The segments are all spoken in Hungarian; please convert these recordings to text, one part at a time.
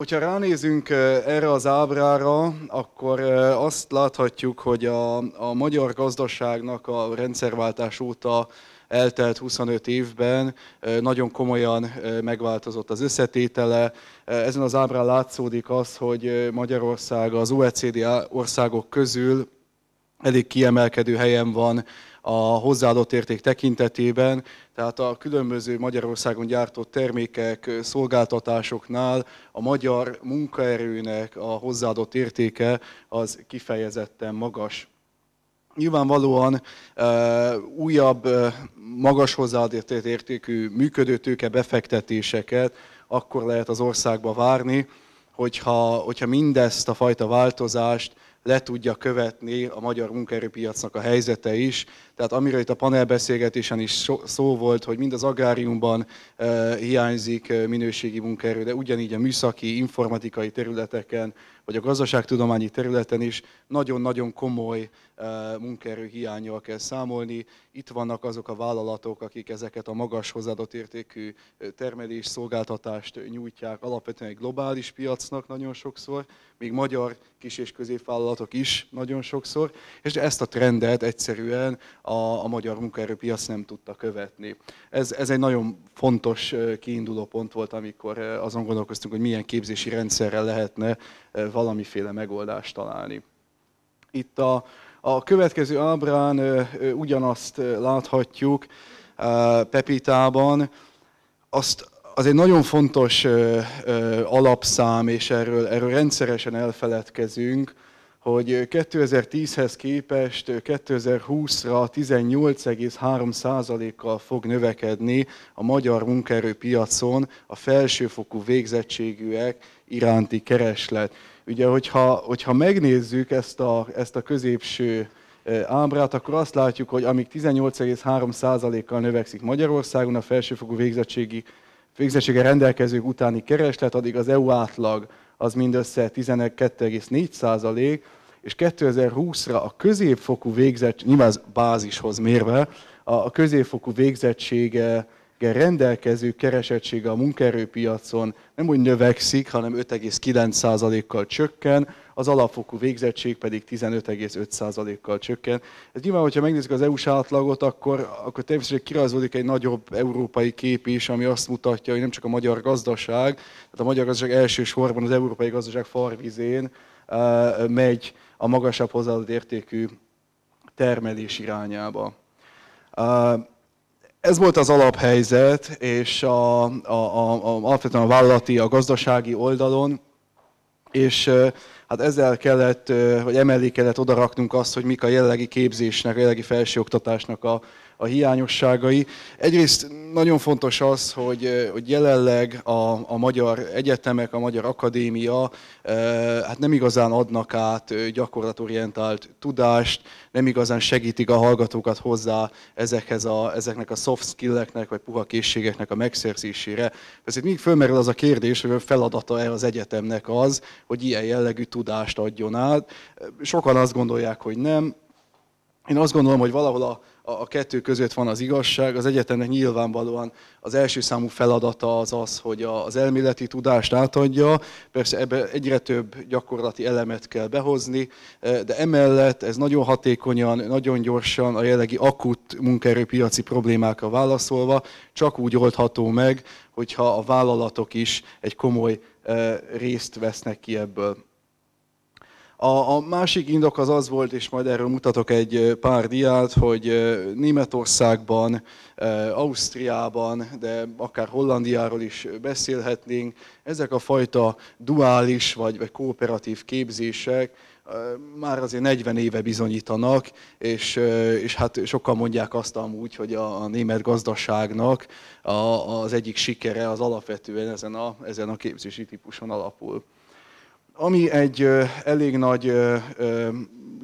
Hogyha ránézünk erre az ábrára, akkor azt láthatjuk, hogy a magyar gazdaságnak a rendszerváltás óta eltelt 25 évben nagyon komolyan megváltozott az összetétele. Ezen az ábrán látszódik az, hogy Magyarország az OECD országok közül elég kiemelkedő helyen van a hozzáadott érték tekintetében, tehát a különböző Magyarországon gyártott termékek, szolgáltatásoknál a magyar munkaerőnek a hozzáadott értéke az kifejezetten magas. Nyilvánvalóan újabb, magas hozzáadott értékű működőtőke befektetéseket akkor lehet az országba várni, hogyha mindezt a fajta változást le tudja követni a magyar munkaerőpiacnak a helyzete is. Tehát amiről itt a panelbeszélgetésen is szó volt, hogy mind az agráriumban hiányzik minőségi munkaerő, de ugyanígy a műszaki, informatikai területeken, vagy a gazdaságtudományi területen is nagyon-nagyon komoly munkaerő hiánnyal kell számolni. Itt vannak azok a vállalatok, akik ezeket a magas hozzáadott értékű termelés, szolgáltatást nyújtják alapvetően egy globális piacnak nagyon sokszor, még magyar kis- és középvállalatok is nagyon sokszor, és ezt a trendet egyszerűen a magyar munkaerőpiac nem tudta követni. Ez egy nagyon fontos kiinduló pont volt, amikor azon gondolkoztunk, hogy milyen képzési rendszerrel lehetne valamiféle megoldást találni. Itt a következő ábrán ugyanazt láthatjuk Pepitában. Az egy nagyon fontos alapszám, és erről rendszeresen elfeledkezünk, hogy 2010-hez képest 2020-ra 18,3%-kal fog növekedni a magyar munkaerőpiacon a felsőfokú végzettségűek iránti kereslet. Ugye, hogyha megnézzük ezt a középső ábrát, akkor azt látjuk, hogy amíg 18,3%-kal növekszik Magyarországon a felsőfokú végzettséggel rendelkezők utáni kereslet, addig az EU átlag az mindössze 12,4%, és 2020-ra a középfokú végzettség, nyilván az bázishoz mérve, a középfokú végzettséggel rendelkező keresettsége a munkaerőpiacon nem úgy növekszik, hanem 5,9%-kal csökken, az alapfokú végzettség pedig 15,5%-kal csökken. Ez nyilván, hogyha megnézzük az EU-s átlagot, akkor természetesen kirajzolódik egy nagyobb európai kép is, ami azt mutatja, hogy nem csak a magyar gazdaság, tehát a magyar gazdaság elsősorban az európai gazdaság farvizén megy a magasabb hozzáadott értékű termelés irányába. Ez volt az alaphelyzet, és alapvetően a vállalati, a gazdasági oldalon, és hát ezzel kellett, vagy emellé kellett odaraknunk azt, hogy mik a jelenlegi képzésnek, a jelenlegi felsőoktatásnak a hiányosságai. Egyrészt nagyon fontos az, hogy jelenleg a magyar egyetemek, a magyar akadémia hát nem igazán adnak át gyakorlatorientált tudást, nem igazán segítik a hallgatókat hozzá ezeknek a soft skill-eknek, vagy puha készségeknek a megszerzésére. Ezért mindig fölmerül az a kérdés, hogy a feladata-e az egyetemnek az, hogy ilyen jellegű tudást adjon át. Sokan azt gondolják, hogy nem. Én azt gondolom, hogy valahol a kettő között van az igazság. Az egyetemnek nyilvánvalóan az első számú feladata az, hogy az elméleti tudást átadja. Persze ebbe egyre több gyakorlati elemet kell behozni, de emellett ez nagyon hatékonyan, nagyon gyorsan a jelenlegi akut munkaerőpiaci problémákra válaszolva csak úgy oldható meg, hogyha a vállalatok is egy komoly részt vesznek ki ebből. A másik indok az volt, és majd erről mutatok egy pár diát, hogy Németországban, Ausztriában, de akár Hollandiáról is beszélhetnénk, ezek a fajta duális vagy kooperatív képzések már azért 40 éve bizonyítanak, és hát sokan mondják azt amúgy, hogy a német gazdaságnak az egyik sikere az alapvetően ezen a képzési típuson alapul. Ami egy elég nagy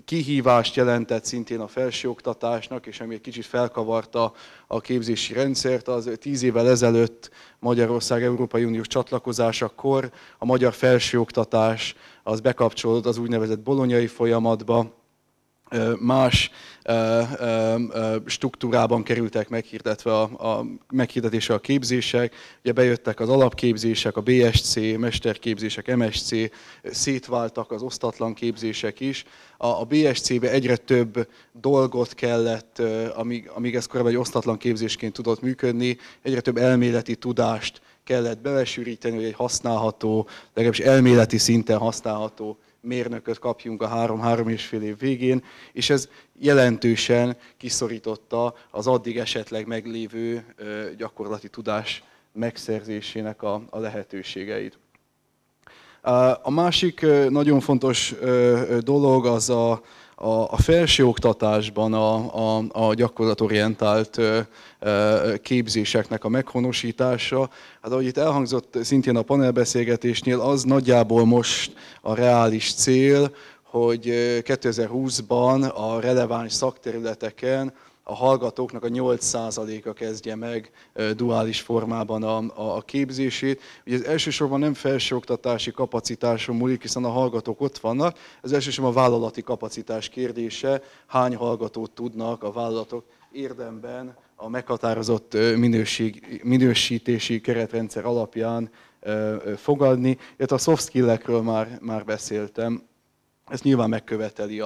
kihívást jelentett szintén a felsőoktatásnak, és ami egy kicsit felkavarta a képzési rendszert, az 10 évvel ezelőtt Magyarország Európai Uniós csatlakozásakor a magyar felsőoktatás az bekapcsolódott az úgynevezett bolonyai folyamatba, más struktúrában kerültek meghirdetve meghirdetésre a képzések. Ugye bejöttek az alapképzések, a BSC, mesterképzések, MSC, szétváltak az osztatlan képzések is. A BSC-be egyre több dolgot kellett, amíg ez korábban egy osztatlan képzésként tudott működni, egyre több elméleti tudást kellett belesűríteni, hogy egy használható, legalábbis elméleti szinten használható mérnököt kapjunk a 3-3,5 év végén, és ez jelentősen kiszorította az addig esetleg meglévő gyakorlati tudás megszerzésének a lehetőségeit. A másik nagyon fontos dolog az a felsőoktatásban a gyakorlatorientált képzéseknek a meghonosítása. Hát ahogy itt elhangzott szintén a panelbeszélgetésnél, az nagyjából most a reális cél, hogy 2020-ban a releváns szakterületeken a hallgatóknak a 8%-a kezdje meg duális formában a képzését. Ugye ez elsősorban nem felsőoktatási kapacitáson múlik, hiszen a hallgatók ott vannak, ez elsősorban a vállalati kapacitás kérdése, hány hallgatót tudnak a vállalatok érdemben a meghatározott minősítési keretrendszer alapján fogadni. Illetve a soft skill-ekről már beszéltem, ezt nyilván megköveteli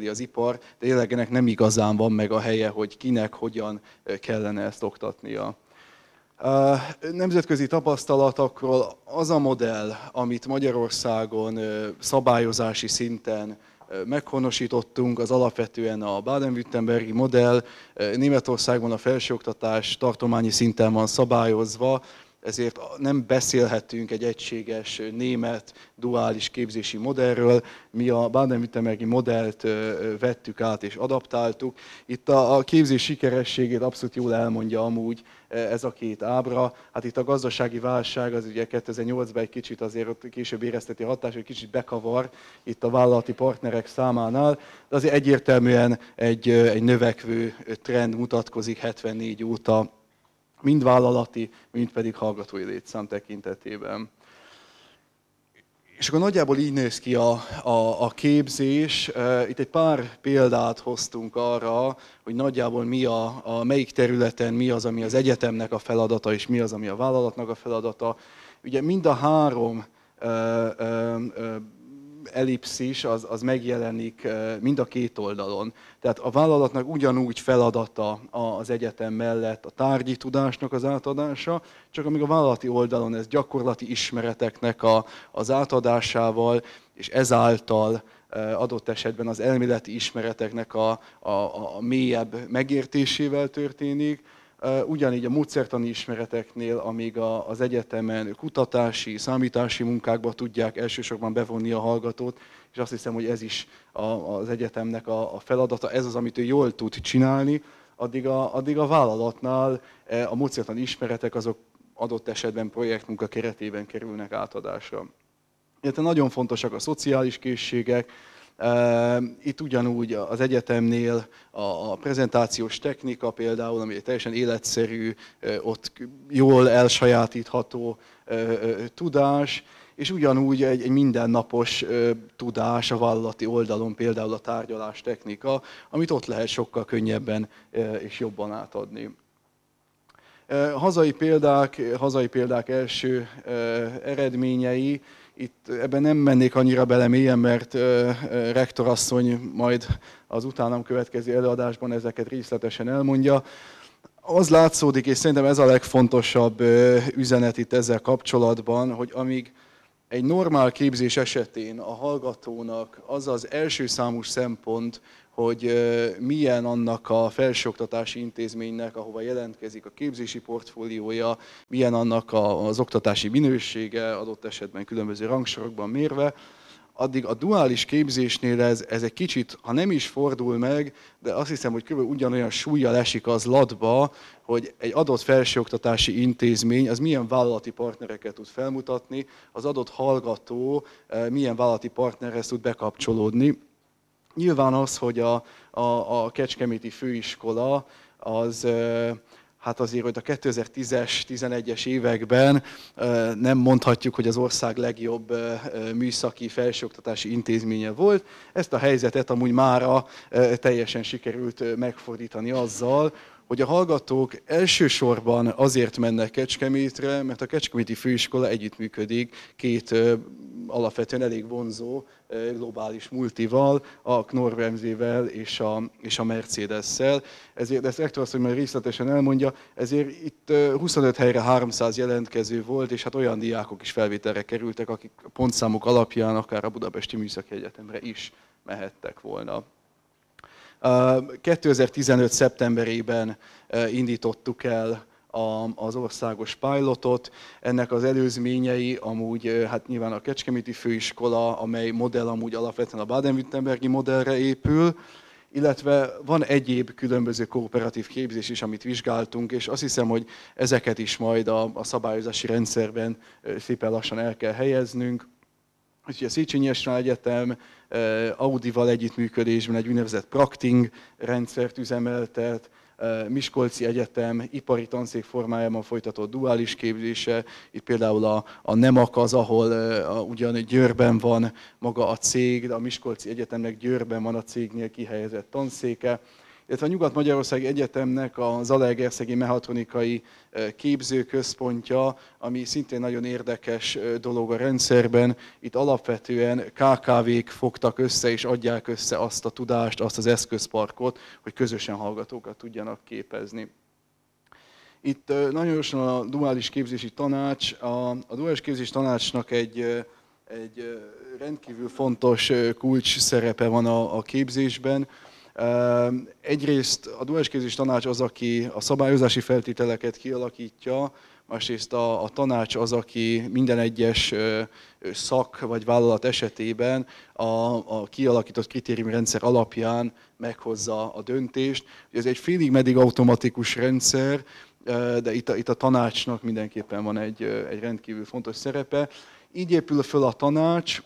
az ipar, de jelenleg ennek nem igazán van meg a helye, hogy kinek, hogyan kellene ezt oktatnia. Nemzetközi tapasztalatokról az a modell, amit Magyarországon szabályozási szinten meghonosítottunk, az alapvetően a Baden-Württembergi modell. Németországban a felsőoktatás tartományi szinten van szabályozva, ezért nem beszélhetünk egy egységes német duális képzési modellről. Mi a Baden-Württembergi modellt vettük át és adaptáltuk. Itt a képzés sikerességét abszolút jól elmondja amúgy ez a két ábra. Hát itt a gazdasági válság az ugye 2008-ban egy kicsit azért ott később érezteti hatás, hogy kicsit bekavar itt a vállalati partnerek számánál, de azért egyértelműen egy növekvő trend mutatkozik 74 óta, mind vállalati, mind pedig hallgatói létszám tekintetében. És akkor nagyjából így néz ki a képzés. Itt egy pár példát hoztunk arra, hogy nagyjából melyik területen mi az, ami az egyetemnek a feladata, és mi az, ami a vállalatnak a feladata. Ugye mind a három ellipszis az megjelenik mind a két oldalon. Tehát a vállalatnak ugyanúgy feladata az egyetem mellett a tárgyi tudásnak az átadása, csak amíg a vállalati oldalon ez gyakorlati ismereteknek az átadásával, és ezáltal adott esetben az elméleti ismereteknek a mélyebb megértésével történik. Ugyanígy a módszertani ismereteknél, amíg az egyetemen kutatási, számítási munkákba tudják elsősorban bevonni a hallgatót, és azt hiszem, hogy ez is az egyetemnek a feladata, ez az, amit ő jól tud csinálni, addig a vállalatnál a módszertani ismeretek azok adott esetben projektmunka keretében kerülnek átadásra. Illetve nagyon fontosak a szociális készségek. Itt ugyanúgy az egyetemnél a prezentációs technika például, ami egy teljesen életszerű, ott jól elsajátítható tudás, és ugyanúgy egy mindennapos tudás a vállalati oldalon, például a tárgyalás technika, amit ott lehet sokkal könnyebben és jobban átadni. Hazai példák első eredményei. Itt ebben nem mennék annyira bele mélyen, mert rektorasszony majd az utánam következő előadásban ezeket részletesen elmondja. Az látszódik, és szerintem ez a legfontosabb üzenet itt ezzel kapcsolatban, hogy amíg egy normál képzés esetén a hallgatónak az az első számú szempont, hogy milyen annak a felsőoktatási intézménynek, ahova jelentkezik a képzési portfóliója, milyen annak az oktatási minősége, adott esetben különböző rangsorokban mérve, addig a duális képzésnél ez egy kicsit, ha nem is fordul meg, de azt hiszem, hogy kb. Ugyanolyan súllyal esik az latba, hogy egy adott felsőoktatási intézmény az milyen vállalati partnereket tud felmutatni, az adott hallgató milyen vállalati partnerhez tud bekapcsolódni. Nyilván az, hogy a Kecskeméti Főiskola az hát azért, hogy a 2010-es, 11-es években nem mondhatjuk, hogy az ország legjobb műszaki felsőoktatási intézménye volt. Ezt a helyzetet amúgy mára teljesen sikerült megfordítani azzal, hogy a hallgatók elsősorban azért mennek Kecskemétre, mert a Kecskeméti Főiskola együttműködik két alapvetően elég vonzó globális multival, a Knorr-Bremsével és a Mercedes-szel. Ezért ezt rektor asszony már részletesen elmondja, ezért itt 25 helyre 300 jelentkező volt, és hát olyan diákok is felvételre kerültek, akik a pontszámuk alapján akár a Budapesti Műszaki Egyetemre is mehettek volna. 2015. szeptemberében indítottuk el az országos pilotot. Ennek az előzményei amúgy, hát nyilván a Kecskeméti Főiskola, amely modell amúgy alapvetően a Baden-Württembergi modellre épül, illetve van egyéb különböző kooperatív képzés is, amit vizsgáltunk, és azt hiszem, hogy ezeket is majd a szabályozási rendszerben szépen lassan el kell helyeznünk. Úgyhogy a Széchenyi István Egyetem Audival együttműködésben egy úgynevezett Prakting rendszert üzemeltet, Miskolci Egyetem ipari tanszék formájában folytatott duális képzése, itt például a NEMAK az, ahol ugyan Győrben van maga a cég, de a Miskolci Egyetemnek Győrben van a cégnél kihelyezett tanszéke, illetve a Nyugat-Magyarországi Egyetemnek a Zalaegerszegi Mechatronikai Képzőközpontja, ami szintén nagyon érdekes dolog a rendszerben. Itt alapvetően KKV-k fogtak össze és adják össze azt a tudást, azt az eszközparkot, hogy közösen hallgatókat tudjanak képezni. Itt nagyon gyorsan a duális képzési tanács, a duális képzési tanácsnak egy rendkívül fontos kulcs szerepe van a képzésben. Egyrészt a duális képzési tanács az, aki a szabályozási feltételeket kialakítja, másrészt a tanács az, aki minden egyes szak vagy vállalat esetében a kialakított kritériumrendszer alapján meghozza a döntést. Ez egy félig-meddig automatikus rendszer, de itt a tanácsnak mindenképpen van egy rendkívül fontos szerepe. Így épül föl a tanács.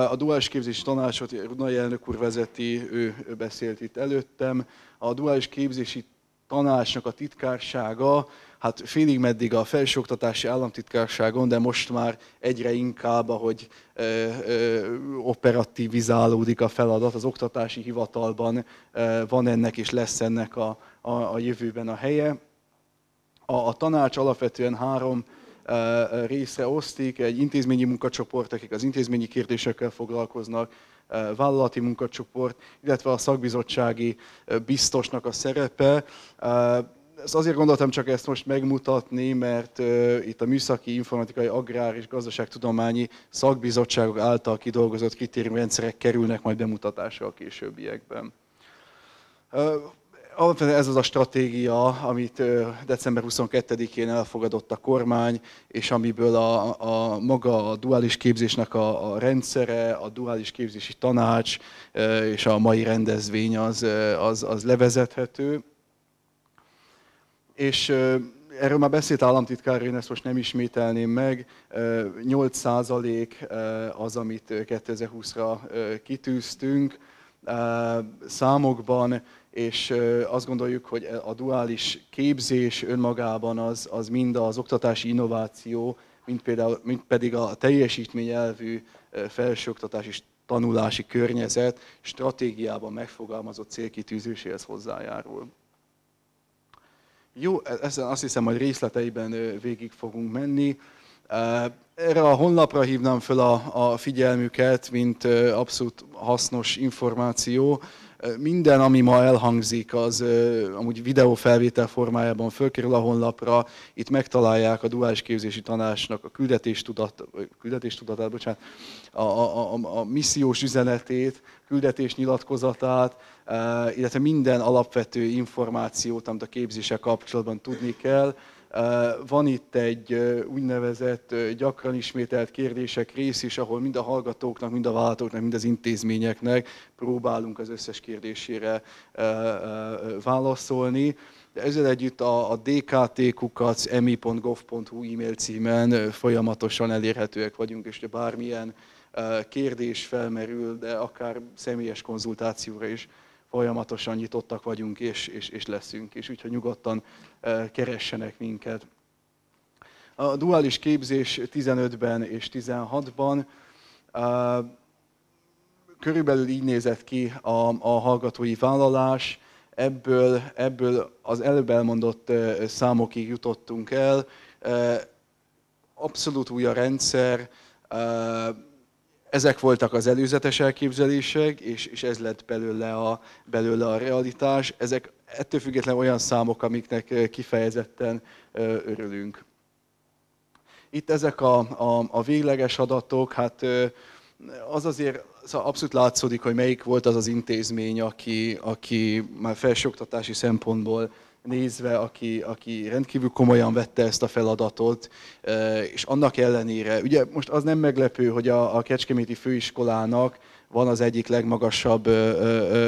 A duális képzési tanácsot Rudnai elnök úr vezeti, ő beszélt itt előttem. A duális képzési tanácsnak a titkársága, hát félig meddig a felsőoktatási államtitkárságon, de most már egyre inkább, ahogy operativizálódik a feladat, az oktatási hivatalban van ennek és lesz ennek a jövőben a helye. A tanács alapvetően három részre osztik, egy intézményi munkacsoport, akik az intézményi kérdésekkel foglalkoznak, vállalati munkacsoport, illetve a szakbizottsági biztosnak a szerepe. Ezt azért gondoltam csak ezt most megmutatni, mert itt a műszaki, informatikai, agrár és gazdaságtudományi szakbizottságok által kidolgozott kritériumrendszerek kerülnek majd bemutatásra a későbbiekben. Alapvetően ez az a stratégia, amit december 22-én elfogadott a kormány, és amiből maga a duális képzésnek a rendszere, a duális képzési tanács és a mai rendezvény az levezethető. És erről már beszélt államtitkár, én ezt most nem ismételném meg. 8% az, amit 2020-ra kitűztünk számokban, és azt gondoljuk, hogy a duális képzés önmagában az mind az oktatási innováció, mind pedig a teljesítményelvű felsőoktatási és tanulási környezet stratégiában megfogalmazott célkitűzéséhez hozzájárul. Jó, ezen azt hiszem, hogy részleteiben végig fogunk menni. Erre a honlapra hívnám fel a figyelmüket, mint abszolút hasznos információ. Minden, ami ma elhangzik, az amúgy videófelvétel formájában fölkerül a honlapra. Itt megtalálják a duális képzési tanácsnak a küldetéstudatát, bocsánat, a missziós üzenetét, küldetésnyilatkozatát, illetve minden alapvető információt, amit a képzéssel kapcsolatban tudni kell. Van itt egy úgynevezett gyakran ismételt kérdések rész is, ahol mind a hallgatóknak, mind a vállalatoknak, mind az intézményeknek próbálunk az összes kérdésére válaszolni. De ezzel együtt a dkt@emi.gov.hu e-mail címen folyamatosan elérhetőek vagyunk, és ha bármilyen kérdés felmerül, de akár személyes konzultációra is folyamatosan nyitottak vagyunk és leszünk is, úgyhogy nyugodtan keressenek minket. A duális képzés 15-ben és 16-ban körülbelül így nézett ki a hallgatói vállalás, ebből az előbb elmondott számokig jutottunk el. Abszolút új a rendszer, ezek voltak az előzetes elképzelések, és ez lett belőle a realitás. Ezek ettől függetlenül olyan számok, amiknek kifejezetten örülünk. Itt ezek a végleges adatok, hát az azért szóval abszolút látszódik, hogy melyik volt az az intézmény, aki már felsőoktatási szempontból nézve, aki rendkívül komolyan vette ezt a feladatot, és annak ellenére, ugye most az nem meglepő, hogy a Kecskeméti Főiskolának van az egyik legmagasabb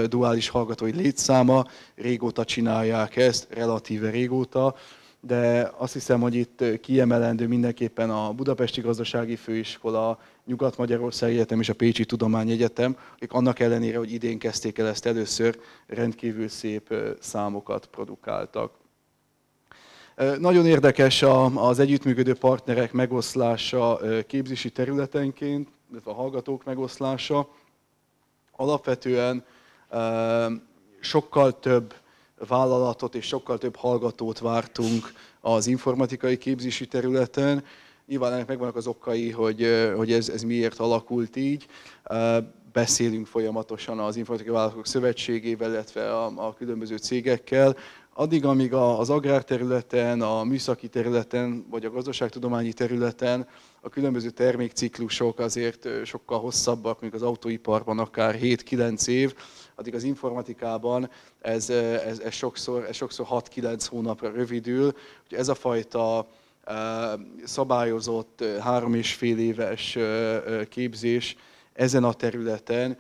duális hallgatói létszáma, régóta csinálják ezt, relatíve régóta, de azt hiszem, hogy itt kiemelendő mindenképpen a Budapesti Gazdasági Főiskola, Nyugat-Magyarországi Egyetem és a Pécsi Tudományegyetem, akik annak ellenére, hogy idén kezdték el ezt először, rendkívül szép számokat produkáltak. Nagyon érdekes az együttműködő partnerek megoszlása képzési területenként, illetve a hallgatók megoszlása. Alapvetően sokkal több vállalatot és sokkal több hallgatót vártunk az informatikai képzési területen. Nyilván ennek megvannak az okai, hogy ez miért alakult így. Beszélünk folyamatosan az Informatikai Vállalatok Szövetségével, illetve a különböző cégekkel. Addig, amíg az agrárterületen, a műszaki területen, vagy a gazdaságtudományi területen a különböző termékciklusok azért sokkal hosszabbak, mint az autóiparban, akár 7-9 év, addig az informatikában ez sokszor 6-9 hónapra rövidül. Ez a fajta szabályozott 3,5 éves képzés ezen a területen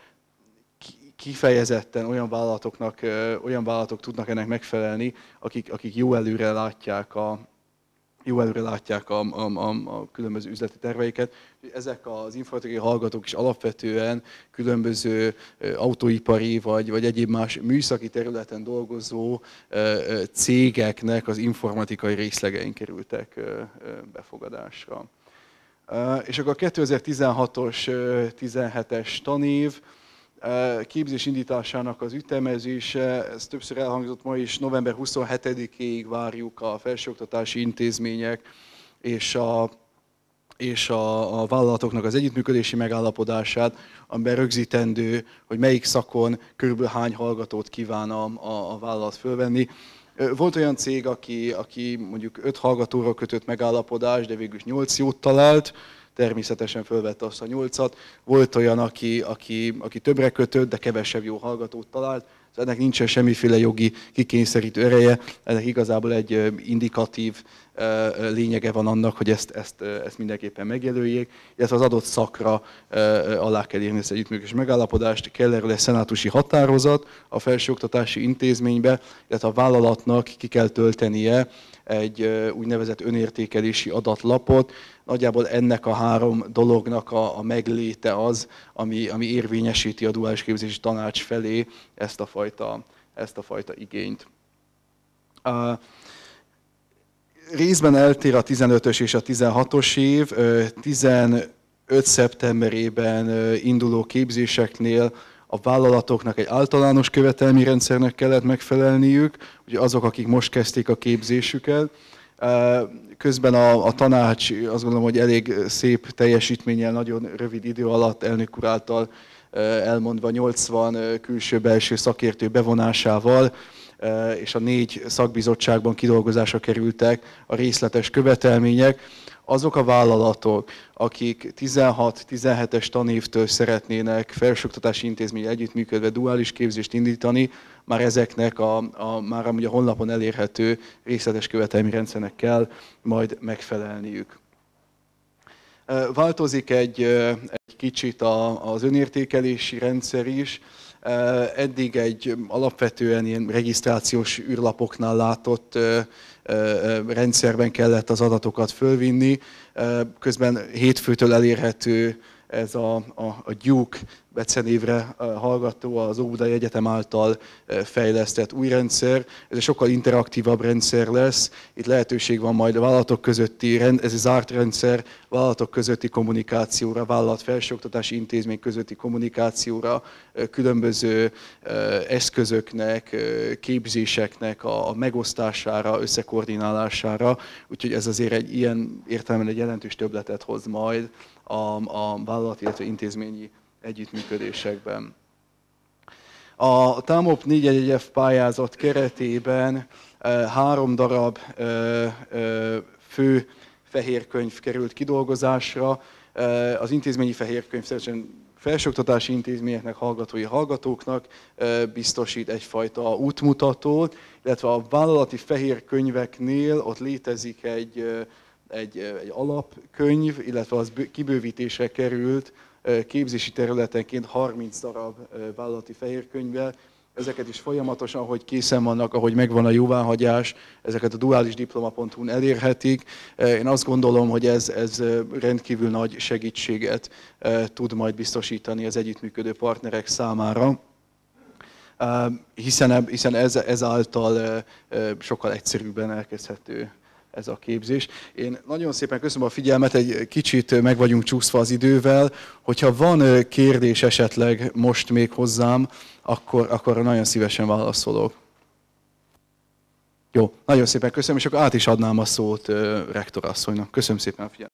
kifejezetten olyan vállalatok tudnak ennek megfelelni, akik jó előre látják a különböző üzleti terveiket. Ezek az informatikai hallgatók is alapvetően különböző autóipari vagy egyéb más műszaki területen dolgozó cégeknek az informatikai részlegein kerültek befogadásra. És akkor a 2016-os 17-es tanév képzés indításának az ütemezése, ez többször elhangzott ma is, november 27-ig várjuk a felsőoktatási intézmények és a vállalatoknak az együttműködési megállapodását, amiben rögzítendő, hogy melyik szakon körülbelül hány hallgatót kíván a vállalat fölvenni. Volt olyan cég, aki mondjuk 5 hallgatóra kötött megállapodást, de végül is 8 jót talált, természetesen fölvette azt a 8-at. Volt olyan, aki többre kötött, de kevesebb jó hallgatót talált. Ennek nincsen semmiféle jogi kikényszerítő ereje, ennek igazából egy indikatív lényege van annak, hogy ezt mindenképpen megjelöljék, illetve az adott szakra alá kell írni ezt együttműködési megállapodást, kell erről egy szenátusi határozat a felsőoktatási intézménybe, illetve a vállalatnak ki kell töltenie egy úgynevezett önértékelési adatlapot. Nagyjából ennek a 3 dolognak a megléte az, ami érvényesíti a duális képzési tanács felé ezt a fajta igényt. Részben eltér a 15-ös és a 16-os év. 15 szeptemberében induló képzéseknél a vállalatoknak egy általános követelményrendszernek kellett megfelelniük, ugye azok, akik most kezdték a képzésüket. Közben a tanács azt gondolom, hogy elég szép teljesítménnyel, nagyon rövid idő alatt elnök úr által elmondva 80 külső-belső szakértő bevonásával, és a 4 szakbizottságban kidolgozásra kerültek a részletes követelmények. Azok a vállalatok, akik 16-17-es tanévtől szeretnének felsőoktatási intézménnyel együttműködve duális képzést indítani, már ezeknek már amúgy a honlapon elérhető részletes követelményrendszernek kell majd megfelelniük. Változik egy kicsit az önértékelési rendszer is. Eddig egy alapvetően ilyen regisztrációs űrlapoknál látott rendszerben kellett az adatokat fölvinni. Közben hétfőtől elérhető ez a Duke becenévre hallgató, az Óbudai Egyetem által fejlesztett új rendszer. Ez egy sokkal interaktívabb rendszer lesz. Itt lehetőség van majd a vállalatok közötti, ez egy zárt rendszer, vállalatok közötti kommunikációra, vállalat felsőoktatási intézmény közötti kommunikációra, különböző eszközöknek, képzéseknek a megosztására, összekoordinálására. Úgyhogy ez azért egy ilyen értelemben egy jelentős többletet hoz majd a vállalati, illetve intézményi együttműködésekben. A TAMOP 411F pályázat keretében 3 darab fő fehér könyv került kidolgozásra. Az intézményi fehér könyv szerint felsőoktatási intézményeknek, hallgatóknak biztosít egyfajta útmutatót, illetve a vállalati fehér könyveknél ott létezik egy alapkönyv, illetve az kibővítésre került képzési területenként 30 darab vállalati fehérkönyvvel. Ezeket is folyamatosan, ahogy készen vannak, ahogy megvan a jóváhagyás, ezeket a dualisdiploma.hu-n elérhetik. Én azt gondolom, hogy ez rendkívül nagy segítséget tud majd biztosítani az együttműködő partnerek számára, hiszen ezáltal sokkal egyszerűbben elkezdhető ez a képzés. Én nagyon szépen köszönöm a figyelmet, egy kicsit meg vagyunk csúszva az idővel. Hogyha van kérdés esetleg most még hozzám, akkor nagyon szívesen válaszolok. Jó, nagyon szépen köszönöm, és akkor át is adnám a szót rektorasszonynak. Köszönöm szépen a figyelmet.